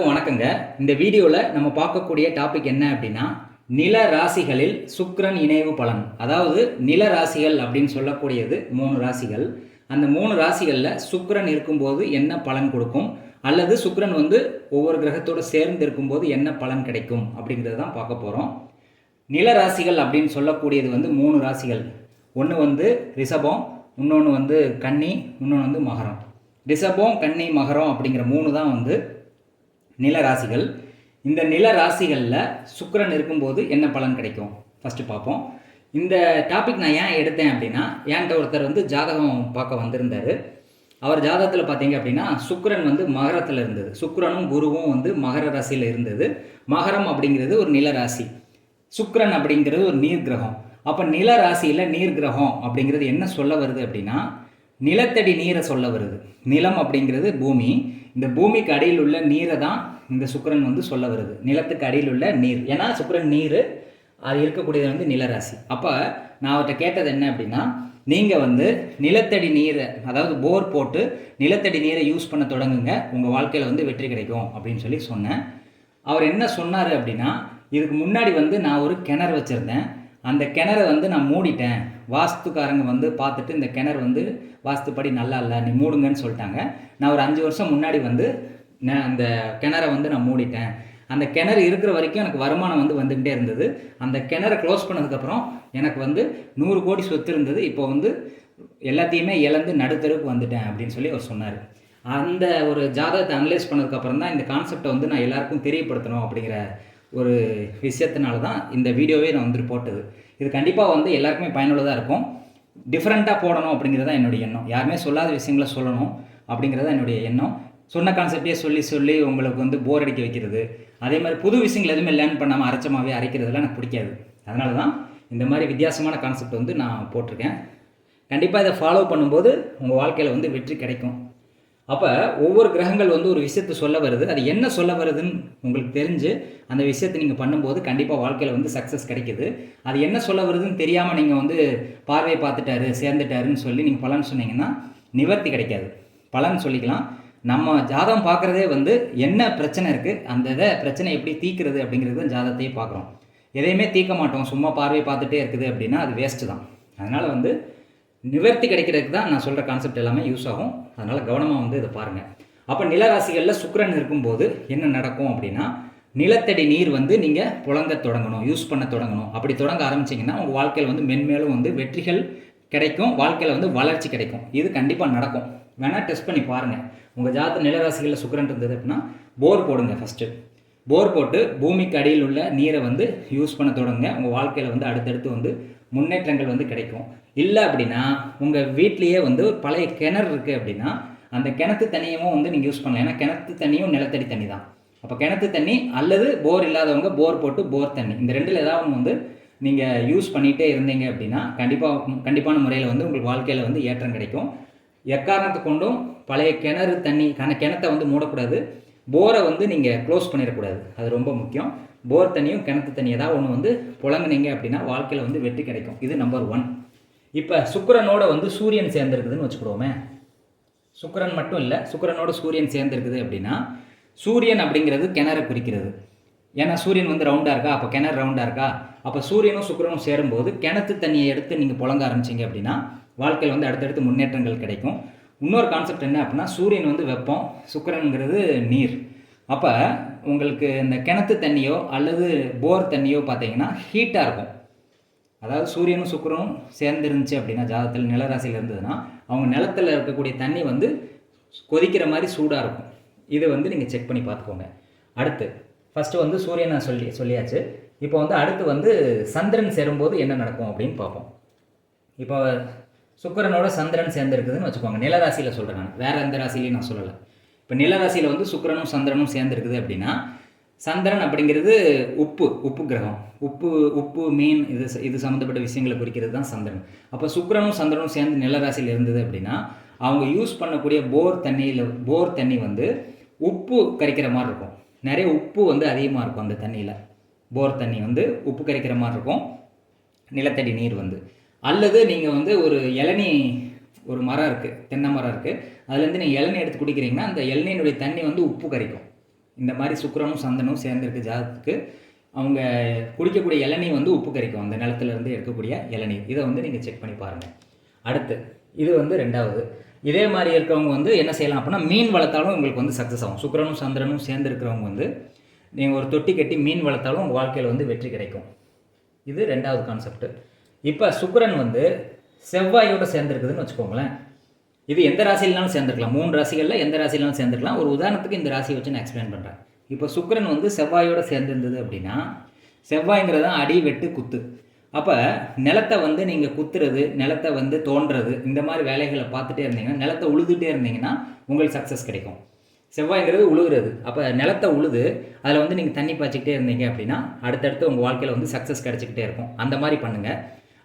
வணக்கங்க. இந்த வீடியோவில் நம்ம பார்க்கக்கூடிய டாபிக் என்ன அப்படின்னா, நில ராசிகளில் சுக்கிரன் இணைவு பலன். அதாவது நில ராசிகள் அப்படின்னு சொல்லக்கூடியது 3 ராசிகள். அந்த 3 ராசிகளில் சுக்கிரன் இருக்கும்போது என்ன பலன் கொடுக்கும், அல்லது சுக்கிரன் ஒவ்வொரு கிரகத்தோடு சேர்ந்து இருக்கும்போது என்ன பலன் கிடைக்கும் அப்படிங்கிறது தான் பார்க்க போகிறோம். நில ராசிகள் அப்படின்னு சொல்லக்கூடியது 3 ராசிகள். ஒன்று ரிஷபம், இன்னொன்று கன்னி, இன்னொன்று மகரம். ரிஷபம், கன்னி, மகரம் அப்படிங்கிற 3 தான் நில ராசிகள். இந்த நில ராசிகளில் சுக்கிரன் இருக்கும்போது என்ன பலன் கிடைக்கும் ஃபஸ்ட்டு பார்ப்போம். இந்த டாபிக் நான் ஏன் எடுத்தேன் அப்படின்னா, என்கிட்ட ஒருத்தர் ஜாதகம் பார்க்க வந்திருந்தார். அவர் ஜாதகத்தில் பார்த்தீங்க அப்படின்னா சுக்கிரன் மகரத்தில் இருந்தது. சுக்கிரனும் குருவும் மகர ராசியில் இருந்தது. மகரம் அப்படிங்கிறது ஒரு நில ராசி, சுக்கிரன் அப்படிங்கிறது ஒரு நீர் கிரகம். அப்போ நில ராசியில் நீர் கிரகம் அப்படிங்கிறது என்ன சொல்ல வருது அப்படின்னா, நிலத்தடி நீரை சொல்ல வருது. நிலம் அப்படிங்கிறது பூமி. இந்த பூமிக்கு அடியில் உள்ள நீரை தான் இந்த சுக்கிரன் சொல்ல வருது. நிலத்துக்கு அடியில் உள்ள நீர், ஏன்னா சுக்கிரன் நீர், அது இருக்கக்கூடியது நிலராசி. அப்போ நான் அவர்கிட்ட கேட்டது என்ன அப்படின்னா, நீங்கள் நிலத்தடி நீரை, அதாவது போர் போட்டு நிலத்தடி நீரை யூஸ் பண்ண தொடங்குங்க, உங்கள் வாழ்க்கையில் வெற்றி கிடைக்கும் அப்படின்னு சொல்லி சொன்னேன். அவர் என்ன சொன்னார் அப்படின்னா, இதுக்கு முன்னாடி நான் ஒரு கிணறு வச்சுருந்தேன். அந்த கிணறை நான் மூடிட்டேன். வாஸ்துக்காரங்க பார்த்துட்டு இந்த கிணறு வாஸ்துப்படி நல்லா இல்லை, நீ மூடுங்கன்னு சொல்லிட்டாங்க. நான் ஒரு 5 வருஷம் முன்னாடி அந்த கிணறை நான் மூடிட்டேன். அந்த கிணறு இருக்கிற வரைக்கும் எனக்கு வருமானம் வந்துக்கிட்டே இருந்தது. அந்த கிணறை க்ளோஸ் பண்ணதுக்கப்புறம் எனக்கு 100 கோடி சொத்து இருந்தது. இப்போ எல்லாத்தையுமே இழந்து நடுத்தருக்கு வந்துட்டேன் அப்படின்னு சொல்லி அவர் சொன்னார். அந்த ஒரு ஜாதகத்தை அனலைஸ் பண்ணதுக்கப்புறம் தான் இந்த கான்செப்டை நான் எல்லாருக்கும் தெரியப்படுத்தணும் அப்படிங்கிற ஒரு விஷயத்தினால தான் இந்த வீடியோவே நான் போட்டது. இது கண்டிப்பாக எல்லாருக்குமே பயனுள்ளதாக இருக்கும். டிஃப்ரெண்ட்டாக போடணும் அப்படிங்கிறது தான் என்னுடைய எண்ணம். யாருமே சொல்லாத விஷயங்களை சொல்லணும் அப்படிங்கிறது தான் என்னுடைய எண்ணம். சொன்ன கான்செப்டே சொல்லி உங்களுக்கு போர் அடிக்க வைக்கிறது, அதே மாதிரி புது விஷயங்கள் எதுவுமே லேர்ன் பண்ணாமல் அரைச்சமாகவே அரைக்கிறதுலாம் எனக்கு பிடிக்காது. அதனால தான் இந்த மாதிரி வித்தியாசமான கான்செப்ட் நான் போட்டிருக்கேன். கண்டிப்பாக இதை ஃபாலோ பண்ணும்போது உங்கள் வாழ்க்கையில் வெற்றி கிடைக்கும். அப்போ ஒவ்வொரு கிரகங்கள் ஒரு விஷயத்தை சொல்ல வருது. அது என்ன சொல்ல வருதுன்னு உங்களுக்கு தெரிஞ்சு அந்த விஷயத்தை நீங்கள் பண்ணும்போது கண்டிப்பாக வாழ்க்கையில் சக்ஸஸ் கிடைக்குது. அது என்ன சொல்ல வருதுன்னு தெரியாமல் நீங்கள் பார்வையை பார்த்துட்டாரு சேர்ந்துட்டாருன்னு சொல்லி நீங்கள் பலன் சொன்னீங்கன்னா நிவர்த்தி கிடைக்காது. பலன் சொல்லிக்கலாம். நம்ம ஜாதகம் பார்க்குறதே என்ன பிரச்சனை இருக்குது, அந்த பிரச்சனை எப்படி தீர்க்கிறது அப்படிங்கிறது ஜாதகத்தையே பார்க்குறோம். எதையுமே தீர்க்க மாட்டோம். சும்மா பார்வையை பார்த்துட்டே இருக்குது அப்படின்னா அது வேஸ்ட்டு தான். அதனால் நிவர்த்தி கிடைக்கிறதுக்கு தான் நான் சொல்கிற கான்செப்ட் எல்லாமே யூஸ் ஆகும். அதனால் கவனமாக இதை பாருங்கள். அப்போ நிலராசிகளில் சுக்கிரன் இருக்கும்போது என்ன நடக்கும் அப்படின்னா, நிலத்தடி நீர் நீங்கள் புழங்க தொடங்கணும், யூஸ் பண்ண தொடங்கணும். அப்படி தொடங்க ஆரம்பிச்சிங்கன்னா உங்கள் வாழ்க்கையில் மென்மேலும் வெற்றிகள் கிடைக்கும், வாழ்க்கையில் வளர்ச்சி கிடைக்கும். இது கண்டிப்பாக நடக்கும். வேணால் டெஸ்ட் பண்ணி பாருங்கள். உங்கள் ஜாதக நிலராசிகளில் சுக்கிரன் இருந்தது அப்படின்னா போர் போடுங்க. ஃபஸ்ட்டு போர் போட்டு பூமிக்கு அடியில் உள்ள நீரை யூஸ் பண்ண தொடங்குங்க. உங்கள் வாழ்க்கையில் அடுத்தடுத்து முன்னேற்றங்கள் கிடைக்கும். இல்லை அப்படின்னா உங்கள் வீட்லேயே பழைய கிணறு இருக்குது அப்படின்னா அந்த கிணத்து தண்ணியும் நீங்கள் யூஸ் பண்ணலாம். ஏன்னா கிணத்து தண்ணியும் நிலத்தடி தண்ணி தான். அப்போ கிணத்து தண்ணி அல்லது போர் இல்லாதவங்க போர் போட்டு போர் தண்ணி, இந்த ரெண்டில் ஏதாவது நீங்கள் யூஸ் பண்ணிகிட்டே இருந்தீங்க அப்படின்னா கண்டிப்பான முறையில் உங்களுக்கு வாழ்க்கையில் ஏற்றம் கிடைக்கும். எக்காரணத்தை கொண்டும் பழைய கிணறு தண்ணி கிணத்தை மூடக்கூடாது. போரை நீங்கள் க்ளோஸ் பண்ணிடக்கூடாது. அது ரொம்ப முக்கியம். போர் தண்ணியும் கிணத்து தண்ணி ஏதாவது ஒன்று புழங்குனீங்க அப்படின்னா வாழ்க்கையில் வெற்றி கிடைக்கும். இது நம்பர் 1. இப்போ சுக்கிரனோட சூரியன் சேர்ந்துருக்குதுன்னு வச்சுக்கிடுவோமே. சுக்கிரன் மட்டும் இல்லை, சுக்கிரனோட சூரியன் சேர்ந்துருக்குது அப்படின்னா சூரியன் அப்படிங்கிறது கிணறு குறிக்கிறது. ஏன்னா சூரியன் ரவுண்டாக இருக்கா, அப்போ கிணறு ரவுண்டாக இருக்கா. அப்போ சூரியனும் சுக்கிரனும் சேரும்போது கிணத்து தண்ணியை எடுத்து நீங்கள் புழங்க ஆரம்பிச்சிங்க அப்படின்னா வாழ்க்கையில் அடுத்தடுத்து முன்னேற்றங்கள் கிடைக்கும். இன்னொரு கான்செப்ட் என்ன அப்படின்னா, சூரியன் வெப்பம், சுக்கிரனுங்கிறது நீர். அப்போ உங்களுக்கு இந்த கிணத்து தண்ணியோ அல்லது போர் தண்ணியோ பார்த்தீங்கன்னா ஹீட்டாக இருக்கும். அதாவது சூரியனும் சுக்கிரனும் சேர்ந்துருந்துச்சு அப்படின்னா ஜாதகத்தில் நிலராசியில் இருந்ததுன்னா அவங்க நிலத்தில் இருக்கக்கூடிய தண்ணி கொதிக்கிற மாதிரி சூடாக இருக்கும். இதை நீங்கள் செக் பண்ணி பார்த்துக்கோங்க. அடுத்து ஃபஸ்ட்டு சூரியனை சொல்லியாச்சு. இப்போ அடுத்து சந்திரன் சேரும்போது என்ன நடக்கும் அப்படின்னு பார்ப்போம். இப்போ சுக்கிரனோட சந்திரன் சேர்ந்துருக்குதுன்னு வச்சுக்கோங்க. நிலராசியில் சொல்கிறேன் நான், வேறு எந்த ராசிலையும் நான் சொல்லலை. இப்போ நிலராசியில் சுக்கிரனும் சந்திரனும் சேர்ந்துருக்குது அப்படின்னா சந்திரன் அப்படிங்கிறது உப்பு கிரகம். உப்பு மீன் இது சம்மந்தப்பட்ட விஷயங்களை குறிக்கிறது தான் சந்திரன். அப்போ சுக்கிரனும் சந்திரனும் சேர்ந்து நிலராசியில் இருந்தது அப்படின்னா அவங்க யூஸ் பண்ணக்கூடிய போர் தண்ணி உப்பு கரிக்கிற மாதிரி இருக்கும். நிறைய உப்பு அதிகமாக இருக்கும் அந்த தண்ணியில். போர் தண்ணி உப்பு கரிக்கிற மாதிரி இருக்கும். நிலத்தடி நீர் அல்லது நீங்கள் ஒரு இளநீ, ஒரு மரம் இருக்குது, தென்னை மரம் இருக்குது, அதுலேருந்து நீங்கள் இளநீ எடுத்து குடிக்கிறீங்கன்னா அந்த இளநீனுடைய தண்ணி உப்பு கரிக்கும். இந்த மாதிரி சுக்கிரனும் சந்திரனும் சேர்ந்துருக்கு ஜாதகத்துக்கு அவங்க குடிக்கக்கூடிய இளநீர் வந்து உப்பு கரிக்கும், அந்த நிலத்துலேருந்து எடுக்கக்கூடிய இளநீர். இதை வந்து நீங்கள் செக் பண்ணி பாருங்கள். அடுத்து இது வந்து 2வது. இதே மாதிரி இருக்கிறவங்க வந்து என்ன செய்யலாம் அப்படின்னா, மீன் வளர்த்தாலும் உங்களுக்கு வந்து சக்ஸஸ் ஆகும். சுக்கிரனும் சந்திரனும் சேர்ந்து இருக்கிறவங்க வந்து நீங்கள் ஒரு தொட்டி கட்டி மீன் வளர்த்தாலும் உங்கள் வாழ்க்கையில் வந்து வெற்றி கிடைக்கும். இது 2வது கான்செப்ட். இப்போ சுக்கிரன் வந்து செவ்வாயோடு சேர்ந்துருக்குதுன்னு வச்சுக்கோங்களேன். இது எந்த ராசியிலனாலும் சேர்ந்துருக்கலாம், 3 ராசிகளில் எந்த ராசியிலும் சேர்ந்துருக்கலாம். ஒரு உதாரணத்துக்கு இந்த ராசியை வச்சு நான் எக்ஸ்பிளைன் பண்ணுறேன். இப்போ சுக்கிரன் வந்து செவ்வாயோடு சேர்ந்துருந்தது அப்படின்னா, செவ்வாய்ங்கிறது தான் அடி வெட்டு குத்து. அப்போ நிலத்தை வந்து நீங்கள் குத்துறது, நிலத்தை வந்து தோன்றது, இந்த மாதிரி வேலைகளை பார்த்துட்டே இருந்தீங்கன்னா, நிலத்தை உழுதுகிட்டே இருந்தீங்கன்னா உங்களுக்கு சக்ஸஸ் கிடைக்கும். செவ்வாய்ங்கிறது உழுகுறது. அப்போ நிலத்தை உழுது அதில் வந்து நீங்கள் தண்ணி பாய்ச்சிக்கிட்டே இருந்தீங்க அப்படின்னா அடுத்தடுத்து உங்கள் வாழ்க்கையில் வந்து சக்ஸஸ் கிடச்சிக்கிட்டே இருக்கும். அந்த மாதிரி பண்ணுங்கள்.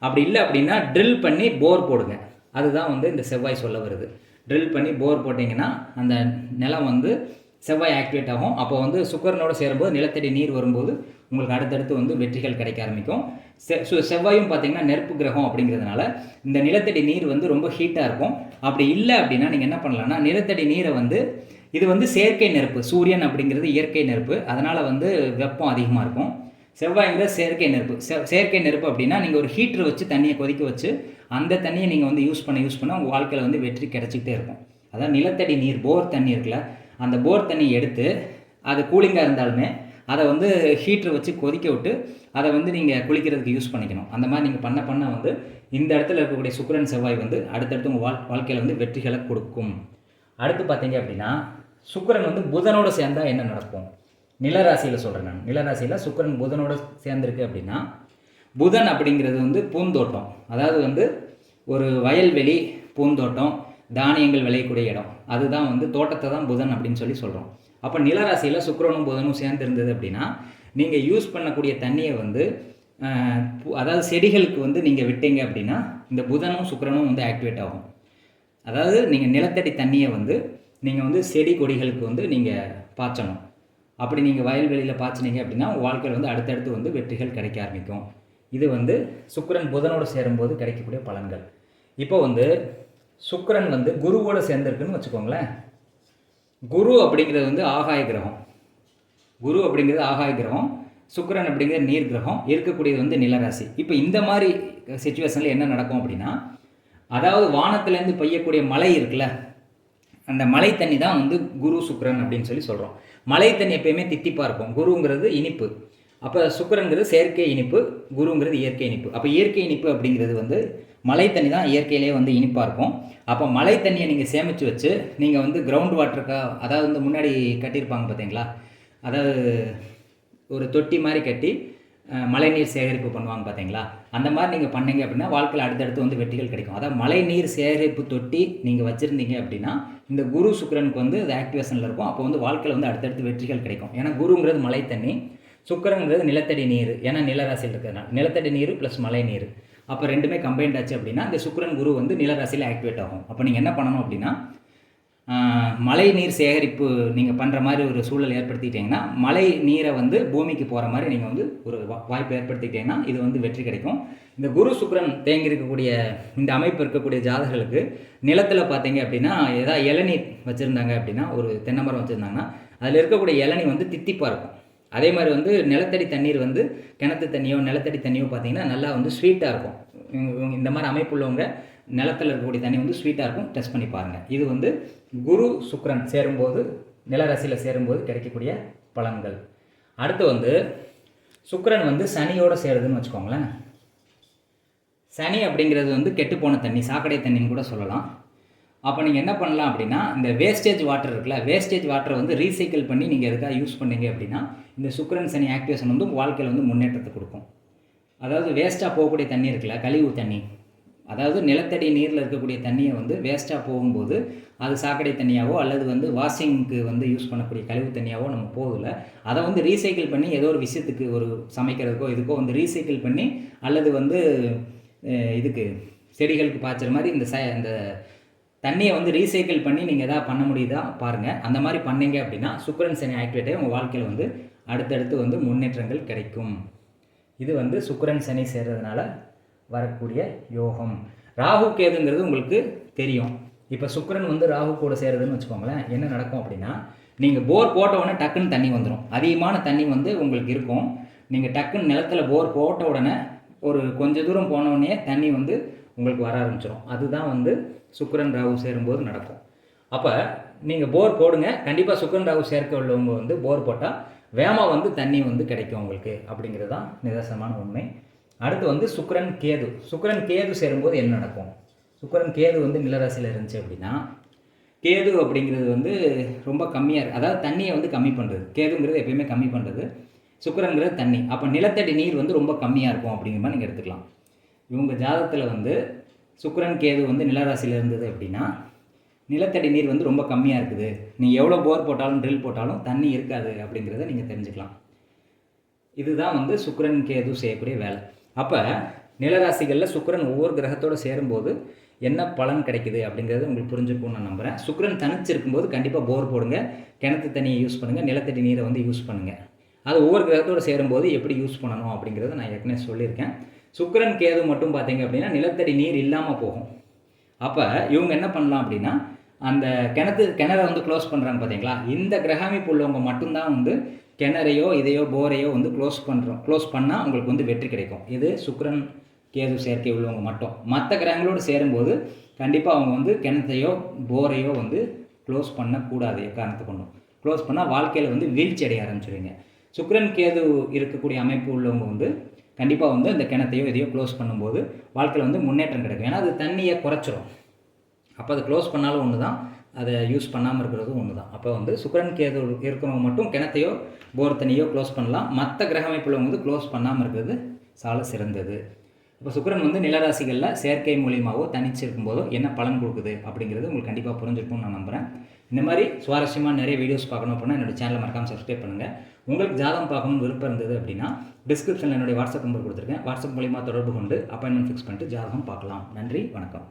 அப்படி இல்லை அப்படின்னா ட்ரில் பண்ணி போர் போடுங்க. அதுதான் வந்து இந்த செவ்வாய் சொல்ல வருது. ட்ரில் பண்ணி போர் போட்டிங்கன்னா அந்த நிலம் வந்து செவ்வாய் ஆக்டிவேட் ஆகும். அப்போ வந்து சுக்கிரனோடு சேரும்போது நிலத்தடி நீர் வரும்போது உங்களுக்கு அடுத்தடுத்து வந்து வெற்றிகள் கிடைக்க ஆரம்பிக்கும். செவ்வாயும் பார்த்திங்கன்னா நெருப்பு கிரகம் அப்படிங்கிறதுனால இந்த நிலத்தடி நீர் வந்து ரொம்ப ஹீட்டாக இருக்கும். அப்படி இல்லை அப்படின்னா நீங்கள் என்ன பண்ணலாம்னா, நிலத்தடி நீரை வந்து இது வந்து செயற்கை நெருப்பு, சூரியன் அப்படிங்கிறது இயற்கை நெருப்பு, அதனால் வந்து வெப்பம் அதிகமாக இருக்கும். செவ்வாய்ங்கிறது செயற்கை நெருப்பு. செயற்கை நெருப்பு அப்படின்னா நீங்கள் ஒரு ஹீட்டர் வச்சு தண்ணியை கொதிக்க வச்சு அந்த தண்ணியை நீங்கள் வந்து யூஸ் பண்ண உங்கள் வாழ்க்கையில் வந்து வெற்றி கிடச்சிக்கிட்டே இருக்கும். அதான் நிலத்தடி நீர், போர் தண்ணி இருக்குல்ல, அந்த போர் தண்ணி எடுத்து அது கூலிங்காக இருந்தாலுமே அதை வந்து ஹீட்டர் வச்சு கொதிக்க விட்டு அதை வந்து நீங்கள் குளிக்கிறதுக்கு யூஸ் பண்ணிக்கணும். அந்த மாதிரி நீங்கள் பண்ண வந்து இந்த இடத்துல இருக்கக்கூடிய சுக்கிரன் செவ்வாய் வந்து அடுத்தடுத்து உங்கள் வாழ்க்கையில் வந்து வெற்றிகளை கொடுக்கும். அடுத்து பார்த்தீங்க அப்படின்னா, சுக்கிரன் வந்து புதனோடு சேர்ந்தால் என்ன நடக்கும்? நிலராசியில் சொல்கிறேன் நான். நிலராசியில் சுக்கிரன் புதனோடு சேர்ந்துருக்கு அப்படின்னா, புதன் அப்படிங்கிறது வந்து பூந்தோட்டம். அதாவது வந்து ஒரு வயல்வெளி, பூந்தோட்டம், தானியங்கள் விளையக்கூடிய இடம். அதுதான் வந்து தோட்டத்தை தான் புதன் அப்படின்னு சொல்கிறோம். அப்போ நிலராசியில் சுக்கிரனும் புதனும் சேர்ந்து இருந்தது அப்படின்னா, நீங்கள் யூஸ் பண்ணக்கூடிய தண்ணியை வந்து அதாவது செடிகளுக்கு வந்து நீங்கள் விட்டீங்க அப்படின்னா இந்த புதனும் சுக்கிரனும் வந்து ஆக்டிவேட் ஆகும். அதாவது நீங்கள் நிலத்தடி தண்ணியை வந்து நீங்கள் வந்து செடி கொடிகளுக்கு வந்து நீங்கள் பாய்ச்சணும். அப்படி நீங்கள் வயல்வெளியில் பாய்ச்சினீங்க அப்படின்னா உங்கள் வாழ்க்கையில் வந்து அடுத்தடுத்து வந்து வெற்றிகள் கிடைக்க ஆரம்பிக்கும். இது வந்து சுக்கிரன் புதனோடு சேரும்போது கிடைக்கக்கூடிய பலன்கள். இப்போ வந்து சுக்கிரன் வந்து குருவோடு சேர்ந்துருக்குன்னு வச்சுக்கோங்களேன். குரு அப்படிங்கிறது வந்து ஆகாய கிரகம். குரு அப்படிங்கிறது ஆகாய கிரகம், சுக்கிரன் அப்படிங்கிறது நீர் கிரகம், இருக்கக்கூடியது வந்து நிலராசி. இப்போ இந்த மாதிரி சிச்சுவேஷனில் என்ன நடக்கும் அப்படின்னா, அதாவது வானத்திலேருந்து பெய்யக்கூடிய மழை இருக்குல்ல, அந்த மழை தண்ணி தான் வந்து குரு சுக்கிரன் அப்படின்னு சொல்கிறோம். மழை தண்ணி எப்பயுமே தித்திப்பாக இருக்கும். குருங்கிறது இனிப்பு. அப்போ சுக்கிரங்கிறது செயற்கை இனிப்பு, குருங்கிறது இயற்கை இனிப்பு. அப்போ இயற்கை இனிப்பு அப்படிங்கிறது வந்து மழை தண்ணி தான் இயற்கையிலே வந்து இனிப்பாக இருக்கும். அப்போ மழை தண்ணியை நீங்கள் சேமித்து வச்சு நீங்கள் வந்து கிரவுண்ட் வாட்டருக்காக, அதாவது வந்து முன்னாடி கட்டியிருப்பாங்க பார்த்தீங்களா, அதாவது ஒரு தொட்டி மாதிரி கட்டி மழை நீர் சேகரிப்பு பண்ணுவாங்க பார்த்தீங்களா, அந்த மாதிரி நீங்கள் பண்ணீங்க அப்படின்னா வாழ்க்கையில் அடுத்தடுத்து வந்து வெற்றிகள் கிடைக்கும். அதாவது மழை நீர் சேகரிப்பு தொட்டி நீங்கள் வச்சுருந்தீங்க அப்படின்னா இந்த குரு சுக்கிரனுக்கு வந்து அது ஆக்டிவேஷனில் இருக்கும். அப்போ வந்து வாழ்க்கையில் வந்து அடுத்தடுத்து வெற்றிகள் கிடைக்கும். ஏன்னா குருங்கிறது மழை தண்ணி, சுக்கிரங்கிறது நிலத்தடி நீர். ஏன்னா நிலராசியில் இருக்கிறதுனால நிலத்தடி நீர் ப்ளஸ் மழை நீர். அப்போ ரெண்டுமே கம்பைண்ட் ஆச்சு அப்படின்னா இந்த சுக்கிரன் குரு வந்து நிலராசியில் ஆக்டிவேட் ஆகும். அப்போ நீங்கள் என்ன பண்ணணும் அப்படின்னா, மழை நீர் சேகரிப்பு நீங்கள் பண்ணுற மாதிரி ஒரு சூழல் ஏற்படுத்திக்கிட்டிங்கன்னா, மழை நீரை வந்து பூமிக்கு போகிற மாதிரி நீங்கள் வந்து ஒரு வாய்ப்பு ஏற்படுத்திக்கிட்டிங்கன்னா இது வந்து வெற்றி கிடைக்கும். இந்த குரு சுக்கிரன் தேங்கி இருக்கக்கூடிய இந்த அமைப்பு இருக்கக்கூடிய ஜாதகர்களுக்கு நிலத்தில் பார்த்தீங்க அப்படின்னா, ஏதாவது இளநீர் வச்சுருந்தாங்க அப்படின்னா, ஒரு தென்னை மரம் வச்சுருந்தாங்கன்னா அதில் இருக்கக்கூடிய இளநீர் வந்து தித்திப்பாக இருக்கும். அதே மாதிரி வந்து நிலத்தடி தண்ணீர் வந்து கிணத்து தண்ணியோ நிலத்தடி தண்ணியோ பார்த்தீங்கன்னா நல்லா வந்து ஸ்வீட்டாக இருக்கும். இந்த மாதிரி அமைப்பு உள்ளவங்க நிலத்தில் இருக்கக்கூடிய தண்ணி வந்து ஸ்வீட்டாக இருக்கும். டெஸ்ட் பண்ணி பாருங்கள். இது வந்து குரு சுக்கிரன் சேரும்போது, நிலராசியில் சேரும்போது கிடைக்கக்கூடிய பலன்கள். அடுத்து வந்து சுக்கிரன் வந்து சனியோடு சேருதுன்னு வச்சுக்கோங்களேன். சனி அப்படிங்கிறது வந்து கெட்டுப்போன தண்ணி, சாக்கடை தண்ணின்னு கூட சொல்லலாம். அப்போ நீங்கள் என்ன பண்ணலாம் அப்படின்னா, இந்த வேஸ்டேஜ் வாட்டர் இருக்குல்ல, வேஸ்டேஜ் வாட்டரை வந்து ரீசைக்கிள் பண்ணி நீங்கள் எதுக்காக யூஸ் பண்ணீங்க அப்படின்னா இந்த சுக்கிரன் சனி ஆக்டிவேஷன் வந்து வாழ்க்கையில் வந்து முன்னேற்றத்தை கொடுக்கும். அதாவது வேஸ்ட்டாக போகக்கூடிய தண்ணி இருக்குல்ல, கழிவு தண்ணி, அதாவது நிலத்தடி நீரில் இருக்கக்கூடிய தண்ணியை வந்து வேஸ்ட்டாக போகும்போது அது சாக்கடை தண்ணியாவோ அல்லது வந்து வாஷிங்க்கு வந்து யூஸ் பண்ணக்கூடிய கழிவு தண்ணியாவோ நம்ம போகல, அதை வந்து ரீசைக்கிள் பண்ணி ஏதோ ஒரு விஷயத்துக்கு, ஒரு சமைக்கிறதுக்கோ இதுக்கோ வந்து ரீசைக்கிள் பண்ணி அல்லது வந்து இதுக்கு செடிகளுக்கு பாய்ச்சுற மாதிரி இந்த தண்ணியை வந்து ரீசைக்கிள் பண்ணி நீங்கள் எதாவது பண்ண முடியுதா பாருங்கள். அந்த மாதிரி பண்ணீங்க அப்படின்னா சுக்கிரன் சனி ஆக்டிவேட் ஆகி உங்கள் வாழ்க்கையில் வந்து அடுத்தடுத்து வந்து முன்னேற்றங்கள் கிடைக்கும். இது வந்து சுக்கிரன் சனி சேர்றதுனால வரக்கூடிய யோகம். ராகு கேதுங்கிறது உங்களுக்கு தெரியும். இப்போ சுக்கிரன் வந்து ராகு கூட சேருதுன்னு வச்சுக்கோங்களேன், என்ன நடக்கும் அப்படின்னா, நீங்கள் போர் போட்ட உடனே டக்குன்னு தண்ணி வந்துடும். அதிகமான தண்ணி வந்து உங்களுக்கு இருக்கும். நீங்கள் டக்குன்னு நிலத்தில் போர் போட்ட உடனே ஒரு கொஞ்சம் தூரம் போனோடனே தண்ணி வந்து உங்களுக்கு வர ஆரம்பிச்சிடும். அதுதான் வந்து சுக்கிரன் ராகு சேரும்போது நடக்கும். அப்போ நீங்கள் போர் போடுங்க. கண்டிப்பாக சுக்கிரன் ராகு சேர்க்க உள்ளவங்க வந்து போர் போட்டால் வேகமாக வந்து தண்ணி வந்து கிடைக்கும் உங்களுக்கு, அப்படிங்கிறது தான் நிதர்சனமான உண்மை. அடுத்து வந்து சுக்கிரன் கேது சேரும்போது என்ன நடக்கும்? சுக்கிரன் கேது வந்து நிலராசியில் இருந்துச்சு அப்படின்னா, கேது அப்படிங்கிறது வந்து ரொம்ப கம்மியாக இருக்குது. அதாவது தண்ணியை வந்து கம்மி பண்ணுறது. கேதுங்கிறது எப்பயுமே கம்மி பண்ணுறது. சுக்கிரன்கிறது தண்ணி. அப்போ நிலத்தடி நீர் வந்து ரொம்ப கம்மியாக இருக்கும் அப்படிங்கிற மாதிரி நீங்கள் எடுத்துக்கலாம். இவங்க ஜாதகத்தில் வந்து சுக்கிரன் கேது வந்து நிலராசியில் இருந்தது அப்படின்னா, நிலத்தடி நீர் வந்து ரொம்ப கம்மியாக இருக்குது. நீங்கள் எவ்வளோ போர் போட்டாலும் ட்ரில் போட்டாலும் தண்ணி இருக்காது அப்படிங்கிறத நீங்கள் தெரிஞ்சுக்கலாம். இதுதான் வந்து சுக்கிரன் கேது செய்யக்கூடிய வேலை. அப்போ நிலராசிகளில் சுக்கிரன் ஒவ்வொரு கிரகத்தோடு சேரும்போது என்ன பலன் கிடைக்குது அப்படிங்கிறது உங்களுக்கு புரிஞ்சுக்கும்னு நான் நம்புகிறேன். சுக்கிரன் தனிச்சு இருக்கும்போது கண்டிப்பாக போர் போடுங்க, கிணத்து தண்ணியை யூஸ் பண்ணுங்கள், நிலத்தடி நீரை வந்து யூஸ் பண்ணுங்கள். அது ஒவ்வொரு கிரகத்தோடு சேரும்போது எப்படி யூஸ் பண்ணணும் அப்படிங்கிறத நான் ஏற்கனவே சொல்லியிருக்கேன். சுக்கிரன் கேது மட்டும் பார்த்தீங்க அப்படின்னா நிலத்தடி நீர் இல்லாமல் போகும். அப்போ இவங்க என்ன பண்ணலாம் அப்படின்னா, அந்த கிணறை வந்து க்ளோஸ் பண்ணுறாங்க பார்த்தீங்களா, இந்த கிரக அமைப்பு உள்ளவங்க மட்டும்தான் வந்து கிணறையோ இதையோ போரையோ வந்து க்ளோஸ் பண்ணால் உங்களுக்கு வந்து வெற்றி கிடைக்கும். இது சுக்கிரன் கேது சேர்க்கை உள்ளவங்க மட்டும். மற்ற கிரகங்களோடு சேரும்போது கண்டிப்பாக அவங்க வந்து கிணத்தையோ போரையோ வந்து க்ளோஸ் பண்ணக்கூடாது. எக்காரணத்தை கொண்டும் க்ளோஸ் பண்ணால் வாழ்க்கையில் வந்து வீழ்ச்சி அடைய ஆரம்பிச்சிடுவீங்க. சுக்கிரன் கேது இருக்கக்கூடிய அமைப்பு உள்ளவங்க வந்து கண்டிப்பாக வந்து இந்த கிணத்தையோ இதையோ க்ளோஸ் பண்ணும்போது வாழ்க்கையில் வந்து முன்னேற்றம் கிடைக்கும். ஏன்னா அது தண்ணியை குறைச்சிரும். அப்போ அதை க்ளோஸ் பண்ணாலும் ஒன்று தான், அதை யூஸ் பண்ணாமல் இருக்கிறதும் ஒன்று தான். அப்போ வந்து சுக்கிரன் கேது இருக்கிறவங்க மட்டும் கிணத்தையோ போர் தண்ணியோ க்ளோஸ் பண்ணலாம். மற்ற கிரக அமைப்பில் வந்து க்ளோஸ் பண்ணாமல் இருக்கிறது சால சிறந்தது. இப்போ சுக்கிரன் வந்து நிலராசிகளில் செயற்கை மூலியமாகவோ தனிச்சு இருக்கும்போதோ என்ன பலன் கொடுக்குது அப்படிங்கிறது உங்களுக்கு கண்டிப்பாக புரிஞ்சிருக்கும்னு நான் நம்புகிறேன். இந்த மாதிரி சுவாரஸ்யமாக நிறைய வீடியோஸ் பார்க்கணும் அப்படின்னா என்னோடய சேனலை மறக்காமல் சப்ஸ்கிரைப் பண்ணுங்கள். உங்களுக்கு ஜாதகம் பார்க்கணும்னு விருப்பம் இருந்தது அப்படின்னா டிஸ்கிரிப்ஷனில் என்னுடைய வாட்ஸ்அப் நம்பர் கொடுத்துருக்கேன். வாட்ஸ்அப் மூலியமாக தொடர்பு கொண்டு அப்பாயின்மெண்ட் ஃபிக்ஸ் பண்ணிட்டு ஜாதகம் பார்க்கலாம். நன்றி, வணக்கம்.